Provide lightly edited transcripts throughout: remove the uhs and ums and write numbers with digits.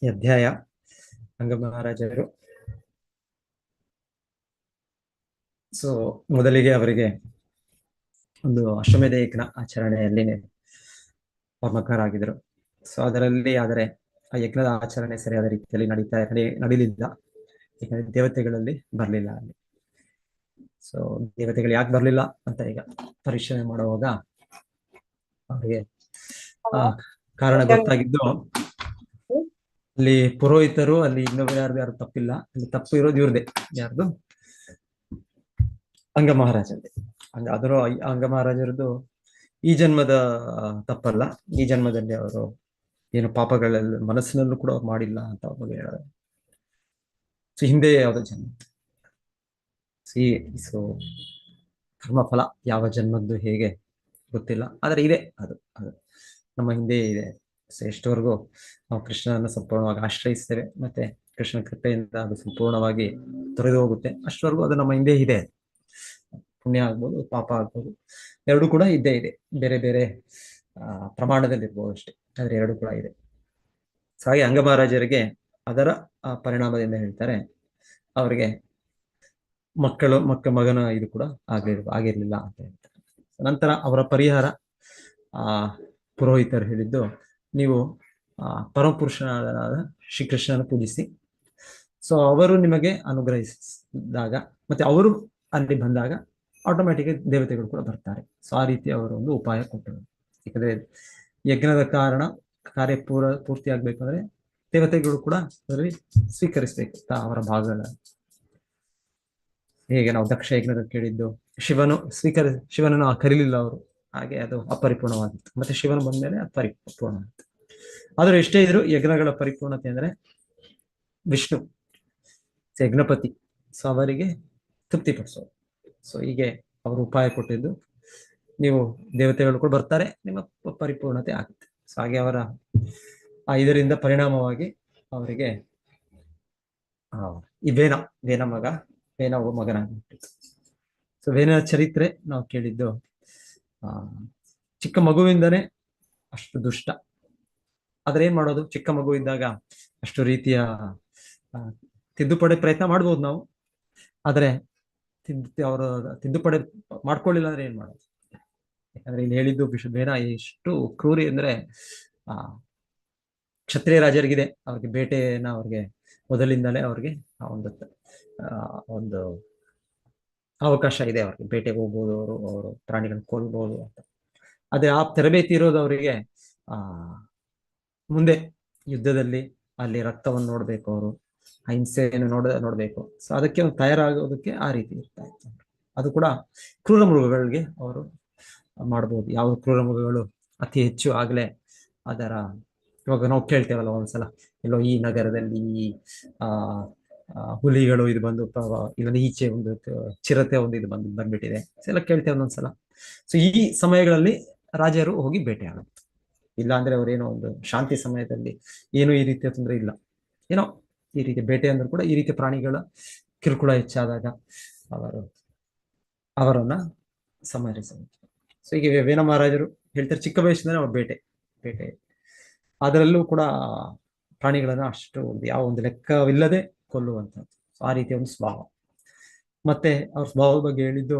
ಈ ಅಧ್ಯಾಯ ಅಂಗ ಮಹಾರಾಜರು ಸೊ ಮೊದಲಿಗೆ ಅವರಿಗೆ ಒಂದು ಅಶ್ವಮೇಧ ಯಜ್ಞ ಆಚರಣೆಯಲ್ಲಿ ಪ್ರಮುಖರಾಗಿದ್ರು. ಸೊ ಅದರಲ್ಲಿ ಆದರೆ ಆ ಯಜ್ಞದ ಆಚರಣೆ ಸರಿಯಾದ ರೀತಿಯಲ್ಲಿ ನಡೀಲಿಲ್ಲ. ಯಾಕಂದ್ರೆ ದೇವತೆಗಳಲ್ಲಿ ಬರ್ಲಿಲ್ಲ ಅಲ್ಲಿ. ಸೊ ದೇವತೆಗಳು ಯಾಕೆ ಬರ್ಲಿಲ್ಲ ಅಂತ ಈಗ ಪರಿಶೀಲನೆ ಮಾಡುವಾಗ ಅವರಿಗೆ ಆ ಕಾರಣ ಗೊತ್ತಾಗಿದ್ದು, ಅಲ್ಲಿ ಪುರೋಹಿತರು ಅಲ್ಲಿ ಇನ್ನೊಬ್ಬರು ಯಾರು ತಪ್ಪಿಲ್ಲ, ಅಲ್ಲಿ ತಪ್ಪು ಇರೋದು ಇವ್ರದೇ. ಯಾರ್ದು? ಅಂಗ ಮಹಾರಾಜರದೇ. ಆದರೂ ಅಂಗ ಮಹಾರಾಜರದ್ದು ಈ ಜನ್ಮದ ತಪ್ಪಲ್ಲ. ಈ ಜನ್ಮದಲ್ಲಿ ಅವರು ಏನು ಪಾಪಗಳೆಲ್ಲ ಮನಸ್ಸಿನಲ್ಲೂ ಕೂಡ ಅವ್ರು ಮಾಡಿಲ್ಲ ಅಂತ ಅವ್ರಿಗೆ ಹೇಳೋದು. ಸೊ ಹಿಂದೆ ಯಾವ್ದೋ ಜನ್ಮ ಸೊ ಕರ್ಮಫಲ ಯಾವ ಜನ್ಮದ್ದು ಹೇಗೆ ಗೊತ್ತಿಲ್ಲ, ಆದ್ರೆ ಇದೆ. ಅದು ನಮ್ಮ ಹಿಂದೆ ಇದೆ. ಸೊ ಎಷ್ಟವರೆಗೂ ನಾವು ಕೃಷ್ಣನನ್ನು ಸಂಪೂರ್ಣವಾಗಿ ಆಶ್ರಯಿಸ್ತೇವೆ, ಮತ್ತೆ ಕೃಷ್ಣ ಕೃಪೆಯಿಂದ ಅದು ಸಂಪೂರ್ಣವಾಗಿ ತೊರೆದು ಹೋಗುತ್ತೆ, ಅಷ್ಟವರೆಗೂ ಅದು ನಮ್ಮ ಹಿಂದೆ ಇದೆ. ಪುಣ್ಯ ಆಗ್ಬೋದು, ಪಾಪ ಆಗ್ಬೋದು, ಎರಡು ಕೂಡ ಇದ್ದೇ ಇದೆ. ಬೇರೆ ಬೇರೆ ಪ್ರಮಾಣದಲ್ಲಿ ಇರ್ಬೋದು ಅಷ್ಟೇ, ಆದ್ರೆ ಎರಡು ಕೂಡ ಇದೆ. ಸೊ ಹಾಗೆ ಅಂಗ ಮಹಾರಾಜರಿಗೆ ಅದರ ಪರಿಣಾಮದಿಂದ ಹೇಳ್ತಾರೆ, ಅವರಿಗೆ ಮಗನ ಇದು ಕೂಡ ಆಗಿರ್ಲಿಲ್ಲ ಅಂತ ಹೇಳ್ತಾರೆ. ನಂತರ ಅವರ ಪರಿಹಾರ ಪುರೋಹಿತರು ಹೇಳಿದ್ದು, ನೀವು ಪರಮಪುರುಷನಾದ ಶ್ರೀಕೃಷ್ಣನ ಪೂಜಿಸಿ. ಸೊ ಅವರು ನಿಮಗೆ ಅನುಗ್ರಹಿಸಿದಾಗ ಮತ್ತೆ ಅವರು ಅಲ್ಲಿ ಬಂದಾಗ ಆಟೋಮ್ಯಾಟಿಕ್ ದೇವತೆಗಳು ಕೂಡ ಬರ್ತಾರೆ. ಸೊ ಆ ರೀತಿ ಅವರು ಒಂದು ಉಪಾಯ ಕೊಟ್ಟರು. ಯಾಕಂದ್ರೆ ಯಜ್ಞದ ಕಾರ್ಯ ಪೂರ್ತಿ ಆಗ್ಬೇಕಂದ್ರೆ ದೇವತೆಗಳು ಕೂಡ ಅದರಲ್ಲಿ ಸ್ವೀಕರಿಸ್ಬೇಕು ಅವರ ಭಾಗಗಳ. ಹೇಗೆ ನಾವು ದಕ್ಷ ಯಜ್ಞದ ಕೇಳಿದ್ದು, ಶಿವನನ್ನು ಕರೀಲಿಲ್ಲ ಅವರು, ಹಾಗೆ ಅದು ಅಪರಿಪೂರ್ಣವಾಗಿತ್ತು. ಮತ್ತೆ ಶಿವನು ಬಂದ್ಮೇಲೆ ಅದು ಪರಿಪೂರ್ಣ ಆಯಿತು. ಆದ್ರೆ ಎಷ್ಟೇ ಇದ್ರು ಯಜ್ಞಗಳ ಪರಿಪೂರ್ಣತೆ ಅಂದ್ರೆ ವಿಷ್ಣು ಯಜ್ಞಪತಿ, ಸೊ ಅವರಿಗೆ ತೃಪ್ತಿಪಡಿಸೋದು. ಸೊ ಹೀಗೆ ಅವರು ಉಪಾಯ ಕೊಟ್ಟಿದ್ದು, ನೀವು ದೇವತೆಗಳು ಕೂಡ ಬರ್ತಾರೆ, ನಿಮ್ಮ ಪರಿಪೂರ್ಣತೆ ಆಗುತ್ತೆ. ಸೊ ಹಾಗೆ ಅವರ ಇದರಿಂದ ಪರಿಣಾಮವಾಗಿ ಅವರಿಗೆ ಈ ವೇನ ಮಗನಾಗ್ಬಿಟ್ಟಿತ್ತು. ಸೊ ವೇನ ಚರಿತ್ರೆ ನಾವು ಕೇಳಿದ್ದು, ಚಿಕ್ಕ ಮಗುವಿಂದನೇ ಅಷ್ಟು ದುಷ್ಟ. ಆದ್ರೆ ಏನ್ ಮಾಡೋದು, ಚಿಕ್ಕ ಮಗು ಇದ್ದಾಗ ಅಷ್ಟು ರೀತಿಯ ತಿದ್ದುಪಡಿ ಪ್ರಯತ್ನ ಮಾಡ್ಬೋದು ನಾವು, ಆದ್ರೆ ಅವರು ತಿದ್ದುಪಡಿ ಮಾಡ್ಕೊಳ್ಳಿಲ್ಲ ಅಂದ್ರೆ ಏನ್ ಮಾಡೋದು? ಯಾಕಂದ್ರೆ ಇಲ್ಲಿ ಹೇಳಿದ್ದು ವೇನ ಎಷ್ಟು ಕ್ರೂರಿ ಅಂದ್ರೆ, ಕ್ಷತ್ರಿಯ ರಾಜರಿಗಿದೆ, ಅವ್ರಿಗೆ ಬೇಟೆನ ಅವ್ರಿಗೆ ಮೊದಲಿಂದಲೇ ಅವ್ರಿಗೆ ಒಂದು ಅವಕಾಶ ಇದೆ. ಅವ್ರಿಗೆ ಬೇಟೆಗೆ ಹೋಗ್ಬೋದು, ಅವರು ಪ್ರಾಣಿಗಳನ್ನ ಕೊಲ್ಬೋದು ಅಂತ. ಅದೇ ಆ ತರಬೇತಿ ಇರೋದು ಅವರಿಗೆ ಮುಂದೆ ಯುದ್ಧದಲ್ಲಿ ಅಲ್ಲಿ ರಕ್ತವನ್ನು ನೋಡ್ಬೇಕು, ಅವರು ಹಿಂಸೆಯನ್ನು ನೋಡ್ಬೇಕು. ಸೊ ಅದಕ್ಕೆ ಒಂದು ತಯಾರಾಗೋದಕ್ಕೆ ಆ ರೀತಿ ಇರ್ತಾ ಇತ್ತು. ಅದು ಕೂಡ ಕ್ರೂರ ಮೃಗಗಳಿಗೆ ಅವರು ಮಾಡ್ಬೋದು. ಯಾವ ಕ್ರೂರ ಮೃಗಗಳು ಅತಿ ಹೆಚ್ಚು ಆಗ್ಲೇ ಅದರ, ಇವಾಗ ನಾವು ಕೇಳ್ತೇವಲ್ಲ ಒಂದ್ಸಲ, ಎಲ್ಲೋ ಈ ನಗರದಲ್ಲಿ ಹುಲಿಗಳು ಇದು ಬಂದು ಇಲ್ಲ ಈಚೆ ಒಂದು ಚಿರತೆ ಒಂದು ಇದು ಬಂದ್ಬಿಟ್ಟಿದೆ ಎಲ್ಲ ಕೇಳ್ತೇವೆ ಒಂದೊಂದ್ಸಲ. ಸೊ ಈ ಸಮಯಗಳಲ್ಲಿ ರಾಜರು ಹೋಗಿ ಬೇಟೆ ಆಡುತ್ತೆ. ಇಲ್ಲ ಅಂದ್ರೆ ಅವರೇನೋ ಒಂದು ಶಾಂತಿ ಸಮಯದಲ್ಲಿ ಏನೂ ಈ ರೀತಿಯ ತೊಂದರೆ ಇಲ್ಲ, ಏನೋ ಈ ರೀತಿ ಬೇಟೆ ಅಂದ್ರೂ ಕೂಡ ಈ ರೀತಿಯ ಪ್ರಾಣಿಗಳ ಕಿರುಕುಳ ಹೆಚ್ಚಾದಾಗ ಅವರನ್ನ ಸಂಹರಿಸಬೇಕು. ಸೊ ಈಗ ವೇನ ಮಹಾರಾಜರು ಹೇಳ್ತಾರೆ, ಚಿಕ್ಕ ವಯಸ್ಸಿನಲ್ಲಿ ಅವ್ರು ಬೇಟೆ ಅದರಲ್ಲೂ ಕೂಡ ಪ್ರಾಣಿಗಳನ್ನ ಅಷ್ಟು ಯಾವ ಒಂದು ಲೆಕ್ಕವಿಲ್ಲದೆ ಕೊಲ್ಲುವಂಥದ್ದು. ಆ ರೀತಿಯ ಒಂದು ಸ್ವಭಾವ. ಮತ್ತೆ ಅವ್ರ ಸ್ವಭಾವದ ಬಗ್ಗೆ ಹೇಳಿದ್ದು,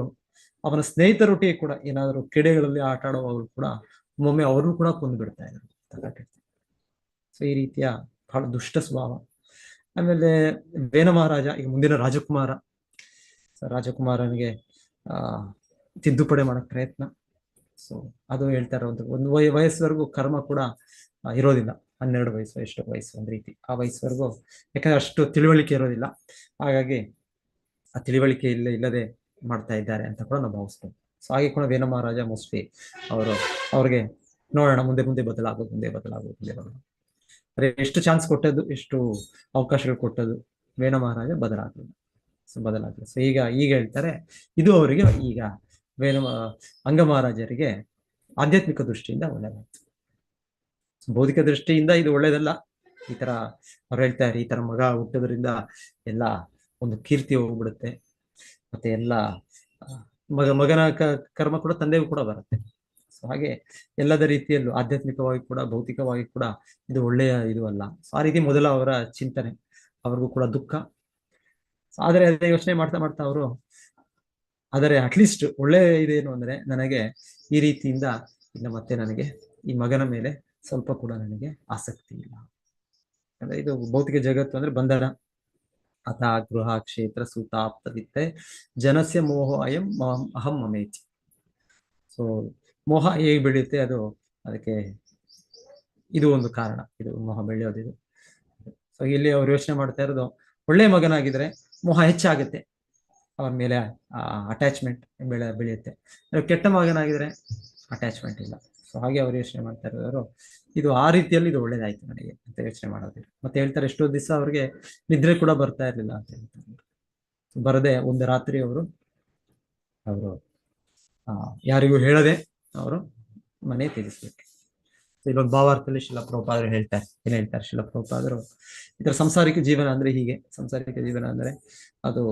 ಅವನ ಸ್ನೇಹಿತರೊಟ್ಟಿಗೆ ಕೂಡ ಏನಾದರೂ ಕ್ರೀಡೆಗಳಲ್ಲಿ ಆಟ ಆಡುವಾಗಲೂ ಕೂಡ ಒಮ್ಮೊಮ್ಮೆ ಅವ್ರನ್ನೂ ಕೂಡ ಕೊಂದು ಬಿಡ್ತಾ ಇದ್ರು. ಸೊ ಈ ರೀತಿಯ ಬಹಳ ದುಷ್ಟ ಸ್ವಭಾವ. ಆಮೇಲೆ ವೇನ ಮಹಾರಾಜ ಈಗ ಮುಂದಿನ ರಾಜಕುಮಾರನಿಗೆ ತಿದ್ದುಪಡಿ ಮಾಡಕ್ ಪ್ರಯತ್ನ. ಸೊ ಅದು ಹೇಳ್ತಾರೆ, ಒಂದು ವಯಸ್ಸುವರೆಗೂ ಕರ್ಮ ಕೂಡ ಇರೋದಿಲ್ಲ. 12 ವಯಸ್ಸು ಎಷ್ಟು ವಯಸ್ಸು ಒಂದ್ ರೀತಿ, ಆ ವಯಸ್ಸುವರೆಗೂ, ಯಾಕಂದ್ರೆ ಅಷ್ಟು ತಿಳುವಳಿಕೆ ಇರೋದಿಲ್ಲ. ಹಾಗಾಗಿ ಆ ತಿಳುವಳಿಕೆ ಇಲ್ಲದೆ ಮಾಡ್ತಾ ಇದ್ದಾರೆ ಅಂತ ಕೂಡ ನಾವು ಭಾವಿಸ್ತೇವೆ. ಸೊ ಹಾಗೆ ಕೂಡ ವೇನ ಮಹಾರಾಜ ಮೋಸ್ಟ್ಲಿ ಅವ್ರಿಗೆ ನೋಡೋಣ ಮುಂದೆ ಬದಲಾಗೋದು. ಅದೇ ಎಷ್ಟು ಚಾನ್ಸ್ ಕೊಟ್ಟದ್ದು, ಎಷ್ಟು ಅವಕಾಶಗಳು ಕೊಟ್ಟದ್ದು, ವೇನ ಮಹಾರಾಜ ಬದಲಾಗಲಿಲ್ಲ. ಸೊ ಈಗ ಹೇಳ್ತಾರೆ, ಇದು ಅವರಿಗೆ ಈಗ ಅಂಗ ಮಹಾರಾಜರಿಗೆ ಆಧ್ಯಾತ್ಮಿಕ ದೃಷ್ಟಿಯಿಂದ ಒಳ್ಳೆಯದಾಯ್ತು. ಬೌದ್ಧಿಕ ದೃಷ್ಟಿಯಿಂದ ಇದು ಒಳ್ಳೇದಲ್ಲ. ಈ ತರ ಅವ್ರು ಹೇಳ್ತಾರೆ, ಈ ತರ ಮಗ ಹುಟ್ಟೋದ್ರಿಂದ ಎಲ್ಲ ಒಂದು ಕೀರ್ತಿ ಹೋಗ್ಬಿಡುತ್ತೆ, ಮತ್ತೆ ಎಲ್ಲ ಮಗನ ಕರ್ಮ ಕೂಡ ತಂದೆಗೂ ಕೂಡ ಬರುತ್ತೆ. ಸೊ ಹಾಗೆ ಎಲ್ಲದ ರೀತಿಯಲ್ಲೂ ಆಧ್ಯಾತ್ಮಿಕವಾಗಿ ಕೂಡ ಭೌತಿಕವಾಗಿ ಕೂಡ ಇದು ಒಳ್ಳೆಯ ಇದು ಅಲ್ಲ. ಆ ರೀತಿ ಮೊದಲ ಅವರ ಚಿಂತನೆ, ಅವ್ರಿಗೂ ಕೂಡ ದುಃಖ. ಆದರೆ ಅದೇ ಯೋಚನೆ ಮಾಡ್ತಾ ಮಾಡ್ತಾ ಅವರು ಆದರೆ ಅಟ್ಲೀಸ್ಟ್ ಒಳ್ಳೆ ಇದೇನು ಅಂದ್ರೆ ನನಗೆ ಈ ರೀತಿಯಿಂದ ಇನ್ನು ಮತ್ತೆ ನನಗೆ ಈ ಮಗನ ಮೇಲೆ ಸ್ವಲ್ಪ ಕೂಡ ನನಗೆ ಆಸಕ್ತಿ ಇಲ್ಲ. ಅಂದ್ರೆ ಇದು ಭೌತಿಕ ಜಗತ್ತು ಅಂದ್ರೆ ಬಂಧನ. ಅಥ ಗೃಹ ಕ್ಷೇತ್ರ ಸೂತಾಪ್ತವಿತ್ತೆ ಜನಸ್ಯ ಮೋಹ ಅಯಂ ಅಹಂ ಮಮೇತಿ. ಸೊ ಮೋಹ ಹೇಗೆ ಬೆಳೆಯುತ್ತೆ, ಅದು ಅದಕ್ಕೆ ಇದು ಒಂದು ಕಾರಣ, ಇದು ಮೋಹ ಬೆಳೆಯೋದಿದು. ಸೊ ಇಲ್ಲಿ ಅವ್ರು ಯೋಚನೆ ಮಾಡ್ತಾ ಇರೋದು, ಒಳ್ಳೆ ಮಗನಾಗಿದ್ರೆ ಮೋಹ ಹೆಚ್ಚಾಗುತ್ತೆ, ಅವನ ಮೇಲೆ ಅಟ್ಯಾಚ್ಮೆಂಟ್ ಬೆಳೆಯುತ್ತೆ. ಕೆಟ್ಟ ಮಗನಾಗಿದ್ರೆ ಅಟ್ಯಾಚ್ಮೆಂಟ್ ಇಲ್ಲ. ಸೊ ಹಾಗೆ ಅವ್ರು ಯೋಚನೆ ಮಾಡ್ತಾ ಇರೋರು, ಇದು ಆ ರೀತಿಯಲ್ಲಿ ಇದು ಒಳ್ಳೇದಾಯ್ತು ನನಗೆ ಅಂತ ಯೋಚನೆ ಮಾಡೋದಿಲ್ಲ. ಮತ್ತೆ ಹೇಳ್ತಾರೆ, ಎಷ್ಟೋ ದಿವಸ ಅವ್ರಿಗೆ ನಿದ್ರೆ ಕೂಡ ಬರ್ತಾ ಇರ್ಲಿಲ್ಲ ಅಂತ ಹೇಳ್ತಾರೆ. ಬರದೆ ಒಂದು ರಾತ್ರಿ ಅವರು ಯಾರಿಗೂ ಹೇಳದೆ ಅವರು ಮನೆ ತ್ಯಜಿಸ್ಬೇಕು. ಇಲ್ಲೊಂದು ಭಾವಾರ್ಥದಲ್ಲಿ ಶಿಲಾ ಪ್ರಭುಪಾದರು ಹೇಳ್ತಾರೆ, ಏನ್ ಹೇಳ್ತಾರೆ ಶಿಲಾ ಪ್ರಭುಪಾದರು, ಇದರ ಸಂಸಾರಿಕ ಜೀವನ ಅಂದ್ರೆ ಹೀಗೆ. ಸಂಸಾರಿಕ ಜೀವನ ಅಂದ್ರೆ ಅದು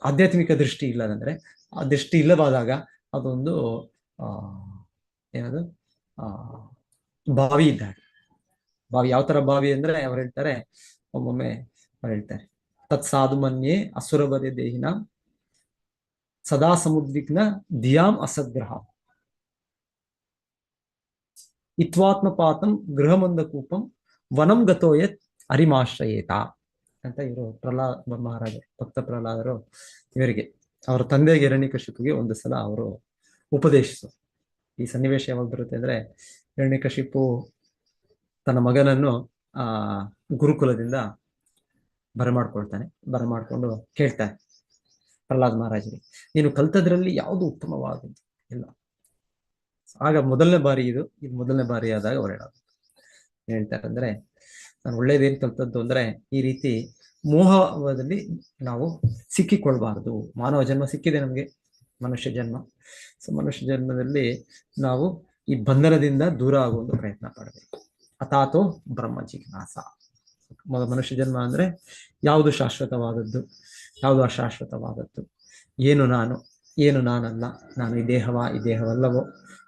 ಆಧ್ಯಾತ್ಮಿಕ ದೃಷ್ಟಿ ಇಲ್ಲದಂದ್ರೆ, ಆ ದೃಷ್ಟಿ ಇಲ್ಲವಾದಾಗ ಅದೊಂದು ಏನದು ಬಾವಿ ಇದ್ದಾಗ. ಬಾವಿ ಯಾವ ತರ ಬಾವಿ ಅಂದ್ರೆ ಅವ್ರು ಹೇಳ್ತಾರೆ, ಒಮ್ಮೊಮ್ಮೆ ಅವ್ರು ಹೇಳ್ತಾರೆ, ತತ್ ಸಾಧು ಮನ್ಯೆ ಅಸುರಬದೆ ದೇಹಿನ ಸದಾ ಸಮುದ್ವಿಗ್ನ ಧಿಯಾಂ ಅಸದ್ಗ್ರಹ ಇತ್ವಾತ್ಮಪಾತಂ ಗೃಹಮಂದ ಕೂಪಂ ವನಂ ಗತೋಯತ್ ಅರಿಮಾಶ್ರಯೇತ ಅಂತ ಇವರು ಪ್ರಹ್ಲಾದ ಮಹಾರಾಜ, ಭಕ್ತ ಪ್ರಹ್ಲಾದರು ಇವರಿಗೆ ಅವರ ತಂದೆಗೆ ಹಿರಣ್ಯಕಶಿಪುಗೆ ಒಂದು ಸಲ ಅವರು ಉಪದೇಶಿಸು. ಈ ಸನ್ನಿವೇಶ ಯಾವಾಗ ಬರುತ್ತೆ ಅಂದ್ರೆ, ಹಿರಣ್ಯಕಶಿಪು ತನ್ನ ಮಗನನ್ನು ಗುರುಕುಲದಿಂದ ಬರಮಾಡ್ಕೊಂಡು ಕೇಳ್ತಾನೆ ಪ್ರಹ್ಲಾದ್ ಮಹಾರಾಜರಿಗೆ, ನೀನು ಕಲ್ತದ್ರಲ್ಲಿ ಯಾವುದು ಉತ್ತಮವಾದದ್ದು ಇಲ್ಲ. ಆಗ ಮೊದಲನೇ ಬಾರಿ ಆದಾಗ ಅವ್ರು ಹೇಳ್ತಾರೆ ಅಂದ್ರೆ, ನಾನು ಒಳ್ಳೇದೇನು ಕಲ್ತದ್ದು ಅಂದ್ರೆ, ಈ ರೀತಿ ಮೋಹದಲ್ಲಿ ನಾವು ಸಿಕ್ಕಿಕೊಳ್ಬಾರ್ದು. ಮಾನವ ಜನ್ಮ ಸಿಕ್ಕಿದೆ ನಮ್ಗೆ, ಮನುಷ್ಯ ಜನ್ಮ. ಸೊ ಮನುಷ್ಯ ಜನ್ಮದಲ್ಲಿ ನಾವು ಈ ಬಂಧನದಿಂದ ದೂರ ಆಗುವಂತ ಪ್ರಯತ್ನ ಪಡಬೇಕು. ಅಥಾತೋ ಬ್ರಹ್ಮ ಜಿಜ್ಞಾಸ. ಮನುಷ್ಯ ಜನ್ಮ ಅಂದ್ರೆ ಯಾವುದು ಶಾಶ್ವತವಾದದ್ದು, ಯಾವುದು ಅಶಾಶ್ವತವಾದದ್ದು, ಏನು ನಾನು, ಏನು ನಾನಲ್ಲ, ನಾನು ಈ ದೇಹವಾ, ಈ ದೇಹವಲ್ಲವೋ.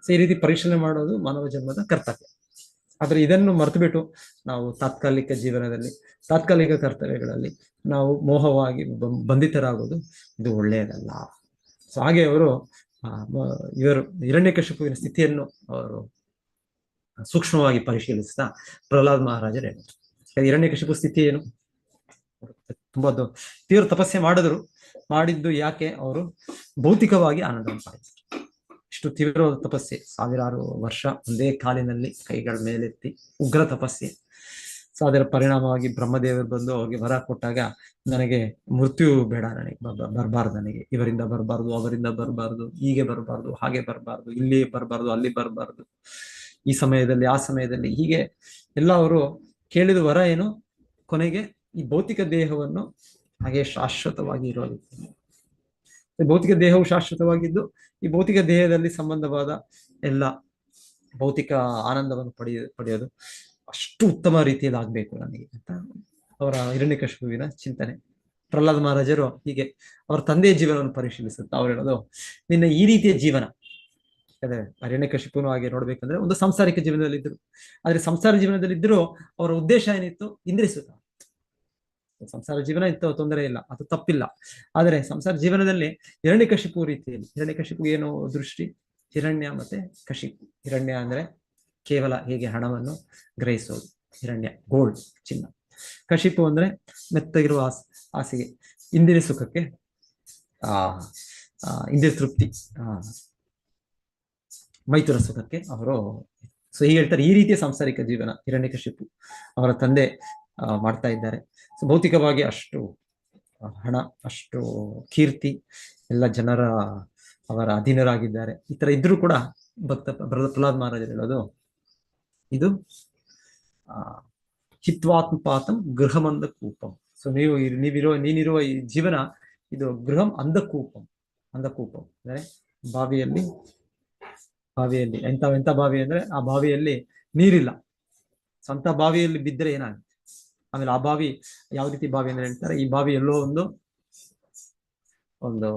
ಸೊ ಈ ರೀತಿ ಪರಿಶೀಲನೆ ಮಾಡೋದು ಮಾನವ ಜನ್ಮದ ಕರ್ತವ್ಯ. ಆದ್ರೆ ಇದನ್ನು ಮರೆತುಬಿಟ್ಟು ನಾವು ತಾತ್ಕಾಲಿಕ ಕರ್ತವ್ಯಗಳಲ್ಲಿ ನಾವು ಮೋಹವಾಗಿ ಬಂಧಿತರಾಗೋದು ಇದು ಒಳ್ಳೆಯದಲ್ಲ. ಸೊ ಹಾಗೆ ಇವರು ಹಿರಣ್ಯಕಶಿಪುವಿನ ಸ್ಥಿತಿಯನ್ನು ಅವರು ಸೂಕ್ಷ್ಮವಾಗಿ ಪರಿಶೀಲಿಸ್ತಾ ಪ್ರಹ್ಲಾದ್ ಮಹಾರಾಜರು ಹೇಳಿದ್ರು, ಹಿರಣ್ಯಕಶಿಪು ಸ್ಥಿತಿ ಏನು, ತುಂಬಾ ತೀವ್ರ ತಪಸ್ಸೆ ಮಾಡಿದ್ದು ಯಾಕೆ, ಅವರು ಭೌತಿಕವಾಗಿ ಆನಂದವನ್ನು ಪಡೆದರು. ಇಷ್ಟು ತೀವ್ರವಾದ ತಪಸ್ಸೆ, ಸಾವಿರಾರು ವರ್ಷ ಒಂದೇ ಕಾಲಿನಲ್ಲಿ ಕೈಗಳ ಮೇಲೆತ್ತಿ ಉಗ್ರ ತಪಸ್ಸೆ. ಸೊ ಅದರ ಪರಿಣಾಮವಾಗಿ ಬ್ರಹ್ಮದೇವರು ಬಂದು ಅವ್ರಿಗೆ ವರ ಕೊಟ್ಟಾಗ, ನನಗೆ ಮೃತ್ಯು ಬೇಡ, ನನಗೆ ಬರಬಾರ್ದು, ನನಗೆ ಇವರಿಂದ ಬರಬಾರ್ದು, ಅವರಿಂದ ಬರಬಾರ್ದು, ಹೀಗೆ ಬರಬಾರ್ದು, ಹಾಗೆ ಬರಬಾರ್ದು, ಇಲ್ಲಿ ಬರಬಾರ್ದು, ಅಲ್ಲಿ ಬರಬಾರ್ದು, ಈ ಸಮಯದಲ್ಲಿ ಆ ಸಮಯದಲ್ಲಿ, ಹೀಗೆ ಎಲ್ಲ ಅವರು ಕೇಳಿದ ವರ ಏನು, ಕೊನೆಗೆ ಈ ಭೌತಿಕ ದೇಹವನ್ನು ಹಾಗೆ ಶಾಶ್ವತವಾಗಿ ಇರೋದು. ಭೌತಿಕ ದೇಹವು ಶಾಶ್ವತವಾಗಿದ್ದು, ಈ ಭೌತಿಕ ದೇಹದಲ್ಲಿ ಸಂಬಂಧವಾದ ಎಲ್ಲ ಭೌತಿಕ ಆನಂದವನ್ನು ಪಡೆಯೋದು ಅಷ್ಟು ಉತ್ತಮ ರೀತಿಯಲ್ಲಿ ಆಗ್ಬೇಕು ನನಗೆ ಅಂತ ಅವರ ಹಿರಣ್ಯಕಶಿಪುವಿನ ಚಿಂತನೆ. ಪ್ರಹ್ಲಾದ ಮಹಾರಾಜರು ಹೀಗೆ ಅವರ ತಂದೆಯ ಜೀವನವನ್ನು ಪರಿಶೀಲಿಸುತ್ತಾ ಅವ್ರು ಹೇಳೋದು, ನಿನ್ನ ಈ ರೀತಿಯ ಜೀವನ, ಅದೇ ಹಿರಣ್ಯಕಶಿಪುನು ಹಾಗೆ ನೋಡ್ಬೇಕಂದ್ರೆ ಒಂದು ಸಾಂಸಾರಿಕ ಜೀವನದಲ್ಲಿದ್ದರು. ಆದ್ರೆ ಸಂಸಾರ ಜೀವನದಲ್ಲಿದ್ದರೂ ಅವರ ಉದ್ದೇಶ ಏನಿತ್ತು, ಇಂದ್ರಿಸುತ್ತ. ಸಂಸಾರ ಜೀವನ ಇತ್ತು, ತೊಂದರೆ ಇಲ್ಲ, ಅದು ತಪ್ಪಿಲ್ಲ. ಆದರೆ ಸಂಸಾರ ಜೀವನದಲ್ಲಿ ಹಿರಣ್ಯಕಶಿಪು ರೀತಿಯಲ್ಲಿ, ಹಿರಣ್ಯಕಶಿಪು ಏನು ದೃಷ್ಟಿ, ಹಿರಣ್ಯ ಮತ್ತೆ ಕಶಿಪು. ಹಿರಣ್ಯ ಅಂದ್ರೆ ಕೇವಲ ಹೇಗೆ ಹಣವನ್ನು ಗ್ರಹಿಸೋದು, ಹಿರಣ್ಯ ಗೋಲ್ಡ್, ಚಿನ್ನ. ಕಶಿಪು ಅಂದ್ರೆ ಮೆತ್ತಗಿರುವ ಆಸೆಗೆ, ಇಂದ್ರಿಯ ಸುಖಕ್ಕೆ, ಇಂದ್ರಿಯ ತೃಪ್ತಿ, ಮೈಥುನ ಸುಖಕ್ಕೆ ಅವರು. ಸೊ ಹೀಗೆ ಹೇಳ್ತಾರೆ, ಈ ರೀತಿಯ ಸಾಂಸಾರಿಕ ಜೀವನ ಹಿರಣ್ಯಕಶಿಪು ಅವರ ತಂದೆ ಮಾಡ್ತಾ ಇದ್ದಾರೆ. ಸೊ ಭೌತಿಕವಾಗಿ ಅಷ್ಟು ಹಣ, ಅಷ್ಟು ಕೀರ್ತಿ, ಎಲ್ಲ ಜನರ ಅವರ ಅಧೀನರಾಗಿದ್ದಾರೆ. ಈ ತರ ಇದ್ರೂ ಕೂಡ ಪ್ರಹ್ಲಾದ್ ಮಹಾರಾಜರು ಹೇಳೋದು, ಇದು ಹಿತ್ವಾತ್ಮಪಾತಂ ಗೃಹಮಂದ ಕೂಪಂ. ಸೊ ನೀನಿರುವ ಈ ಜೀವನ ಇದು ಗೃಹಂ ಅಂಧಕೂಪಂ. ಅಂಧಕೂಪಂ ಅಂದ್ರೆ ಬಾವಿಯಲ್ಲಿ ಎಂತ ಬಾವಿ ಅಂದ್ರೆ ಆ ಬಾವಿಯಲ್ಲಿ ನೀರಿಲ್ಲ. ಸ್ವಂತ ಬಾವಿಯಲ್ಲಿ ಬಿದ್ದರೆ ಏನಾಗುತ್ತೆ. ಆಮೇಲೆ ಆ ಬಾವಿ ಯಾವ ರೀತಿ ಬಾವಿ ಅಂದ್ರೆ ಹೇಳ್ತಾರೆ, ಈ ಬಾವಿ ಎಲ್ಲೋ ಒಂದು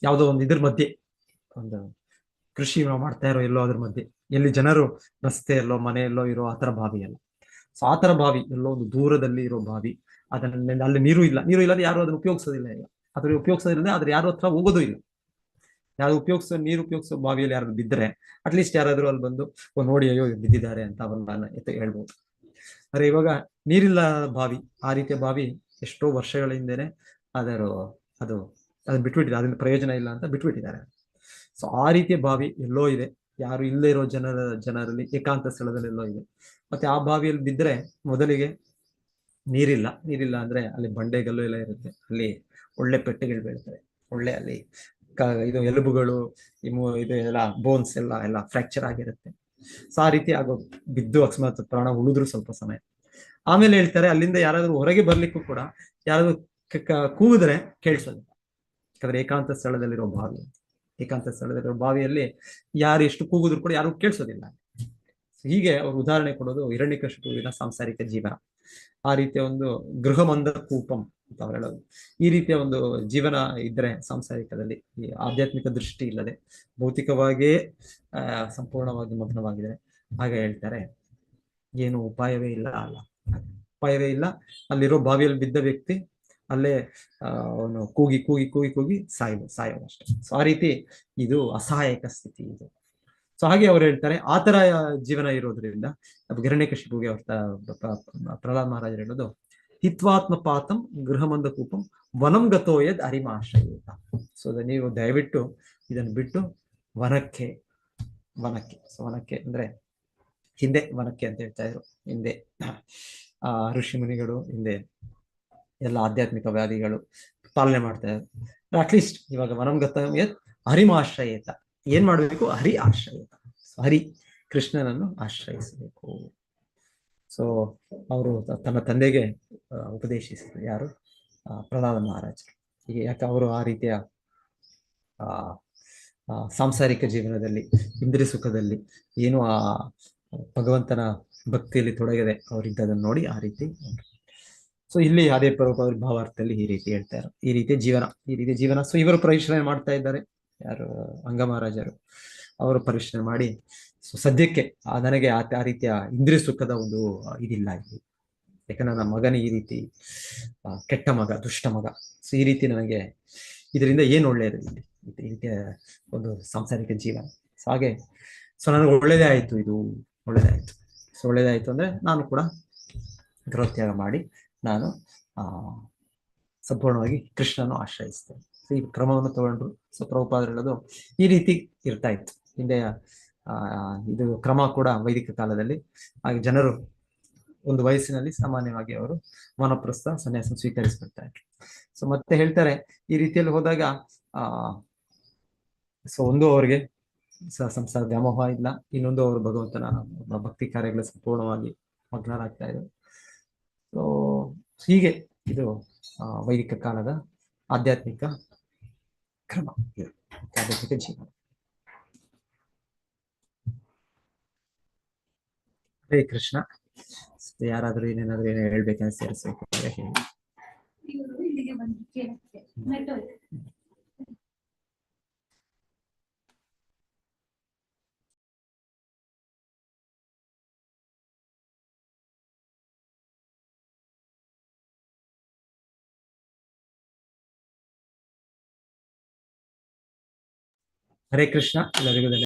ಯಾವುದೋ ಒಂದು ಇದ್ರ ಮಧ್ಯೆ, ಒಂದು ಕೃಷಿ ನಾವು ಮಾಡ್ತಾ ಇರೋ ಎಲ್ಲೋ ಅದ್ರ ಮಧ್ಯೆ, ಎಲ್ಲಿ ಜನರು ರಸ್ತೆಯಲ್ಲೋ ಮನೆಯಲ್ಲೋ ಇರೋ ಆತರ ಬಾವಿ ಅಲ್ಲ. ಸೊ ಆತರ ಬಾವಿ ಎಲ್ಲೋ ಒಂದು ದೂರದಲ್ಲಿ ಇರೋ ಬಾವಿ, ಅದನ್ನ ಅಲ್ಲಿ ನೀರು ಇಲ್ಲ, ನೀರು ಇಲ್ಲದೆ ಯಾರು ಅದನ್ನ ಉಪಯೋಗಿಸೋದಿಲ್ಲ ಈಗ. ಅದ್ರ ಉಪಯೋಗಿಸೋದ್ರಿಂದ ಅದ್ರ ಯಾರು ಹತ್ರ ಹೋಗೋದು ಇಲ್ಲ. ಯಾರು ನೀರು ಉಪಯೋಗಿಸೋ ಬಾವಿಯಲ್ಲಿ ಯಾರು ಬಿದ್ದರೆ ಅಟ್ಲೀಸ್ಟ್ ಯಾರಾದ್ರೂ ಅಲ್ಲಿ ಬಂದು ನೋಡಿ ಅಯ್ಯೋ ಬಿದ್ದಿದ್ದಾರೆ ಅಂತ ಅವನ್ನ ಹೇಳ್ಬೋದು. ಆದ್ರೆ ಇವಾಗ ನೀರಿಲ್ಲ ಬಾವಿ, ಆ ರೀತಿಯ ಬಾವಿ ಎಷ್ಟೋ ವರ್ಷಗಳ ಹಿಂದೆನೆ ಅದರ ಅದು ಅದನ್ನ ಬಿಟ್ಬಿಟ್ಟಿದೆ, ಅದರಿಂದ ಪ್ರಯೋಜನ ಇಲ್ಲ ಅಂತ ಬಿಟ್ಬಿಟ್ಟಿದ್ದಾರೆ. ಸೊ ಆ ರೀತಿಯ ಬಾವಿ ಎಲ್ಲೋ ಇದೆ, ಯಾರು ಇಲ್ಲೇ ಇರೋ ಜನರಲ್ಲಿ ಏಕಾಂತ ಸ್ಥಳದಲ್ಲಿ ಎಲ್ಲೋ ಇದೆ. ಮತ್ತೆ ಆ ಬಾವಿಯಲ್ಲಿ ಬಿದ್ದರೆ ಮೊದಲಿಗೆ ನೀರಿಲ್ಲ ಅಂದ್ರೆ ಅಲ್ಲಿ ಬಂಡೆಗಲ್ಲು ಎಲ್ಲ ಇರುತ್ತೆ, ಅಲ್ಲಿ ಒಳ್ಳೆ ಪೆಟ್ಟುಗಳು ಬೀಳ್ತವೆ, ಒಳ್ಳೆ ಅಲ್ಲಿ ಇದು ಎಲುಬುಗಳು, ಇದು ಎಲ್ಲ ಬೋನ್ಸ್ ಎಲ್ಲ ಫ್ರಾಕ್ಚರ್ ಆಗಿರುತ್ತೆ. ಸೊ ಆ ರೀತಿ ಆಗೋ ಬಿದ್ದು ಅಕಸ್ಮಾತ್ ಪ್ರಾಣ ಉಳಿದ್ರು ಸ್ವಲ್ಪ ಸಮಯ. ಆಮೇಲೆ ಹೇಳ್ತಾರೆ ಅಲ್ಲಿಂದ ಯಾರಾದ್ರೂ ಹೊರಗೆ ಬರ್ಲಿಕ್ಕೂ ಕೂಡ ಯಾರಾದ್ರೂ ಕೂಗಿದ್ರೆ ಕೇಳಿಸೋದು, ಯಾಕಂದ್ರೆ ಏಕಾಂತ ಸ್ಥಳದಲ್ಲಿರೋ ಬಾವಿ, ಏಕಾಂತ ಸ್ಥಳದಲ್ಲಿರೋ ಬಾವಿಯಲ್ಲಿ ಯಾರು ಎಷ್ಟು ಕೂಗಿದ್ರು ಕೂಡ ಯಾರು ಕೇಳಿಸೋದಿಲ್ಲ. ಹೀಗೆ ಅವ್ರು ಉದಾಹರಣೆ ಕೊಡೋದು ಹಿರಣ್ಯಕಶಿಪುವಿನ ಸಾಂಸಾರಿಕ ಜೀವನ. ಆ ರೀತಿಯ ಒಂದು ಗೃಹಮಂದ ಕೂಪಂ ಅಂತ ಅವ್ರು ಹೇಳೋದು. ಈ ರೀತಿಯ ಒಂದು ಜೀವನ ಇದ್ರೆ ಸಾಂಸಾರಿಕದಲ್ಲಿ, ಈ ಆಧ್ಯಾತ್ಮಿಕ ದೃಷ್ಟಿ ಇಲ್ಲದೆ ಭೌತಿಕವಾಗಿಯೇ ಸಂಪೂರ್ಣವಾಗಿ ಮಗ್ನವಾಗಿದ್ದಾರೆ, ಹಾಗೆ ಹೇಳ್ತಾರೆ ಏನು ಉಪಾಯವೇ ಇಲ್ಲ ಅಲ್ಲ, ಉಪಾಯವೇ ಇಲ್ಲ. ಅಲ್ಲಿರೋ ಬಾವಿಯಲ್ಲಿ ಬಿದ್ದ ವ್ಯಕ್ತಿ ಅಲ್ಲೇ ಅವನು ಕೂಗಿ ಸಾಯೋದು ಅಷ್ಟೇ. ಸೊ ಆ ರೀತಿ ಇದು ಅಸಹಾಯಕ ಸ್ಥಿತಿ ಇದು. ಸೊ ಹಾಗೆ ಅವ್ರು ಹೇಳ್ತಾರೆ ಆ ತರ ಜೀವನ ಇರೋದ್ರಿಂದ ಹಿರಣ್ಯಕಶಿಪುಗೆ ಪ್ರಹ್ಲಾದ್ ಮಹಾರಾಜರು ಹೇಳೋದು ಹಿತ್ವಾತ್ಮ ಪಾತಂ ಗೃಹಮಂದ ಕೂಪಂ ವನಂ ಗತೋಯದ್ ಅರಿಮಾಶ್ರಯ. ಸೊ ನೀವು ದಯವಿಟ್ಟು ಇದನ್ನು ಬಿಟ್ಟು ವನಕ್ಕೆ ಸೊ ವನಕ್ಕೆ ಅಂದ್ರೆ ಹಿಂದೆ ವನಕ್ಕೆ ಅಂತ ಹೇಳ್ತಾ ಇದ್ರು, ಹಿಂದೆ ಋಷಿ ಮುನಿಗಳು ಹಿಂದೆ ಎಲ್ಲ ಆಧ್ಯಾತ್ಮಿಕ ವ್ಯಾಧಿಗಳು ಪಾಲನೆ ಮಾಡ್ತಾ ಇದ್ರು. ಅಟ್ಲೀಸ್ಟ್ ಇವಾಗ ವನಂ ಗತೋಯದ್ ಹರಿಮಾಶ್ರಯೇತ, ಏನ್ ಮಾಡ್ಬೇಕು, ಹರಿ ಆಶ್ರಯೇತ, ಹರಿ ಕೃಷ್ಣನನ್ನು ಆಶ್ರಯಿಸಬೇಕು. ಸೊ ಅವರು ತನ್ನ ತಂದೆಗೆ ಉಪದೇಶಿಸಿದ್ರು, ಯಾರು ಪ್ರಹ್ಲಾದ ಮಹಾರಾಜರು. ಹೀಗೆ ಯಾಕೆ ಅವರು ಆ ರೀತಿಯ ಸಾಂಸಾರಿಕ ಜೀವನದಲ್ಲಿ ಇಂದ್ರಿಯ ಸುಖದಲ್ಲಿ ಏನು ಆ ಭಗವಂತನ ಭಕ್ತಿಯಲ್ಲಿ ತೊಡಗದೆ ಅವರಿದ್ದದನ್ನು ನೋಡಿ ಆ ರೀತಿ. ಸೊ ಇಲ್ಲಿ ಅದೇ ಭಾವಾರ್ಥದಲ್ಲಿ ಈ ರೀತಿ ಹೇಳ್ತಾರೆ, ಈ ರೀತಿಯ ಜೀವನ. ಸೊ ಇವರು ಪರಿಶ್ರಮ ಮಾಡ್ತಾ ಇದ್ದಾರೆ, ಯಾರು ಅಂಗ ಮಹಾರಾಜರು, ಅವರು ಪರಿಶ್ರಮ ಮಾಡಿ ಸೊ ಸದ್ಯಕ್ಕೆ ನನಗೆ ಆ ರೀತಿಯ ಇಂದ್ರಿಯ ಸುಖದ ಒಂದು ಇದಿಲ್ಲ ಇಲ್ಲಿ, ಯಾಕಂದ್ರೆ ನನ್ನ ಮಗನ ಈ ರೀತಿ ಕೆಟ್ಟ ಮಗ, ದುಷ್ಟ ಮಗ. ಸೊ ಈ ರೀತಿ ನನಗೆ ಇದರಿಂದ ಏನು ಒಳ್ಳೆಯದು ಇಲ್ಲಿ, ಈ ರೀತಿಯ ಒಂದು ಸಾಂಸಾರಿಕ ಜೀವನ. ಸೊ ಹಾಗೆ ಸೊ ನನಗೆ ಒಳ್ಳೇದೇ ಆಯ್ತು, ಇದು ಒಳ್ಳೇದಾಯ್ತು. ಸೊ ಒಳ್ಳೇದಾಯ್ತು ಅಂದ್ರೆ ನಾನು ಕೂಡ ಗೃಹತ್ಯಾಗ ಮಾಡಿ ನಾನು ಸಂಪೂರ್ಣವಾಗಿ ಕೃಷ್ಣನು ಆಶ್ರಯಿಸ್ತೇನೆ. ಸೊ ಈ ಕ್ರಮವನ್ನು ತಗೊಂಡ್ರು. ಸೊ ಪ್ರಭುಪಾದರು ಹೇಳೋದು ಈ ರೀತಿ ಇರ್ತಾ ಇತ್ತು ಹಿಂದೆ. ಇದು ಕ್ರಮ ಕೂಡ ವೈದಿಕ ಕಾಲದಲ್ಲಿ. ಹಾಗೆ ಜನರು ಒಂದು ವಯಸ್ಸಿನಲ್ಲಿ ಸಾಮಾನ್ಯವಾಗಿ ಅವರು ವಾನಪ್ರಸ್ಥ ಸನ್ಯಾಸ ಸ್ವೀಕರಿಸ್ಬಿಡ್ತಾ ಇದ್ರು. ಸೊ ಮತ್ತೆ ಹೇಳ್ತಾರೆ ಈ ರೀತಿಯಲ್ಲಿ ಹೋದಾಗ ಸೊ ಒಂದು ಅವರಿಗೆ ಸಂಸಾರ ವ್ಯಾಮೋಹ ಇಲ್ಲ, ಇನ್ನೊಂದು ಅವರು ಭಗವಂತನ ಭಕ್ತಿ ಕಾರ್ಯಗಳ ಸಂಪೂರ್ಣವಾಗಿ ಮಗ್ನರಾಗ್ತಾ ಇದ್ರು. ಸೊ ಹೀಗೆ ಇದು ವೈದಿಕ ಕಾಲದ ಆಧ್ಯಾತ್ಮಿಕ ಕ್ರಮ, ಆಧ್ಯಾತ್ಮಿಕ ಜೀವನ. ಹರೇ ಕೃಷ್ಣ. ಯಾರಾದ್ರೂ ಏನೇನಾದ್ರೂ ಏನೋ ಹೇಳ್ಬೇಕಂತ ಸೇರಿಸ್ಬೇಕು ಹೇಳಿ. ಹರೇ ಕೃಷ್ಣ ಎಲ್ಲರಿಗೂ.